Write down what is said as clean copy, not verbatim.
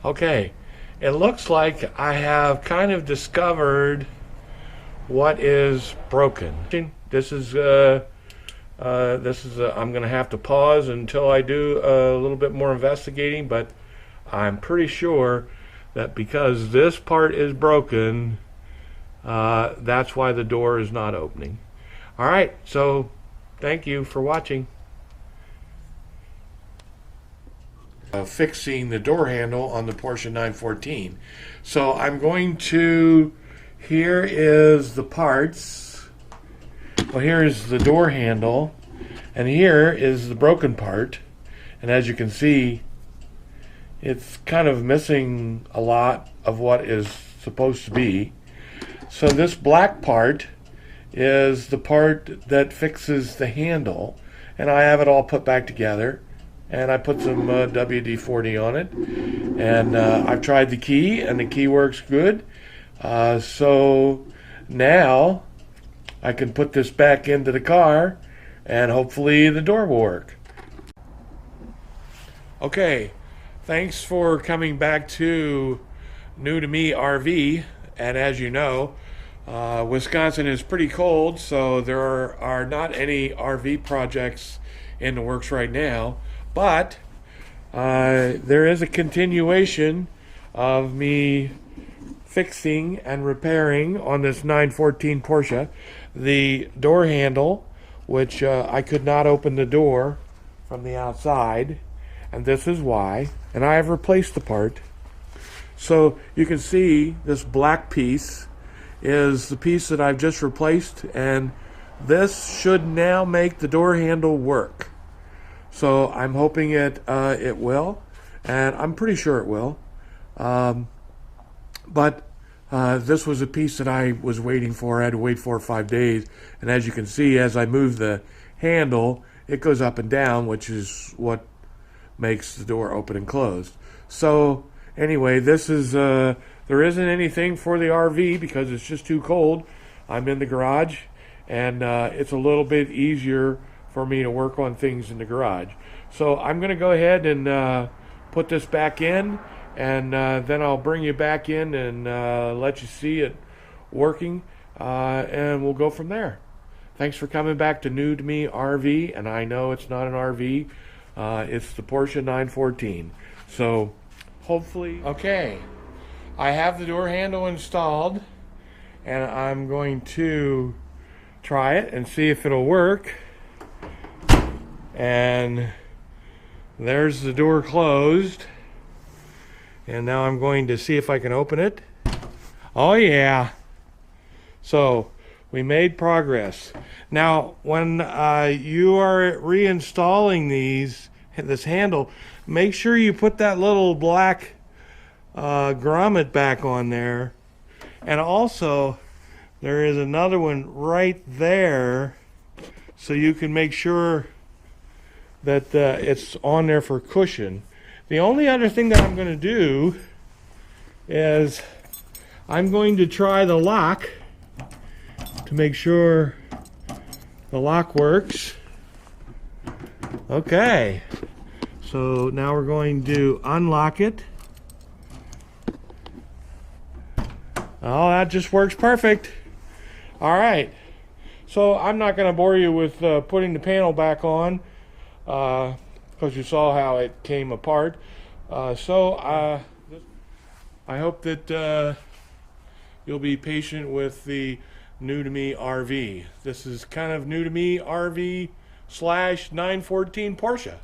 Okay, it looks like I have kind of discovered what is broken. I'm going to have to pause until I do a little bit more investigating, but I'm pretty sure that because this part is broken, that's why the door is not opening. All right, so thank you for watching. Fixing the door handle on the Porsche 914. So I'm going to, here is the parts. Well, here is the door handle, and here is the broken part. And as you can see, it's kind of missing a lot of what is supposed to be. So this black part is the part that fixes the handle, and I have it all put back together. And I put some WD-40 on it, and I've tried the key, and the key works good. So now I can put this back into the car, and hopefully the door will work. Okay, thanks for coming back to New to Me RV. And as you know, Wisconsin is pretty cold, so there are not any RV projects in the works right now. But there is a continuation of me fixing and repairing on this 914 Porsche the door handle, which I could not open the door from the outside, and this is why. And I have replaced the part. So you can see this black piece is the piece that I've just replaced, and this should now make the door handle work. So I'm hoping it will, and I'm pretty sure it will. But this was a piece that I was waiting for. I had to wait 4 or 5 days, and as you can see, as I move the handle, it goes up and down, which is what makes the door open and closed. So anyway, this is there isn't anything for the RV because it's just too cold. I'm in the garage, and it's a little bit easier for me to work on things in the garage. So I'm going to go ahead and put this back in, and then I'll bring you back in and let you see it working, and we'll go from there. Thanks for coming back to New to Me RV, and I know it's not an RV, it's the Porsche 914. So hopefully, okay, I have the door handle installed, and I'm going to try it and see if it'll work. And there's the door closed, and now I'm going to see if I can open it. Oh yeah, so we made progress. Now when you are reinstalling this handle, make sure you put that little black grommet back on there, and also there is another one right there, so you can make sure that it's on there for cushion. The only other thing that I'm going to do is I'm going to try the lock to make sure the lock works. Okay, so now we're going to unlock it. Oh, that just works perfect. All right, so I'm not going to bore you with putting the panel back on, because you saw how it came apart. So I hope that you'll be patient with the New to Me RV. This is kind of New to Me RV / 914 Porsche.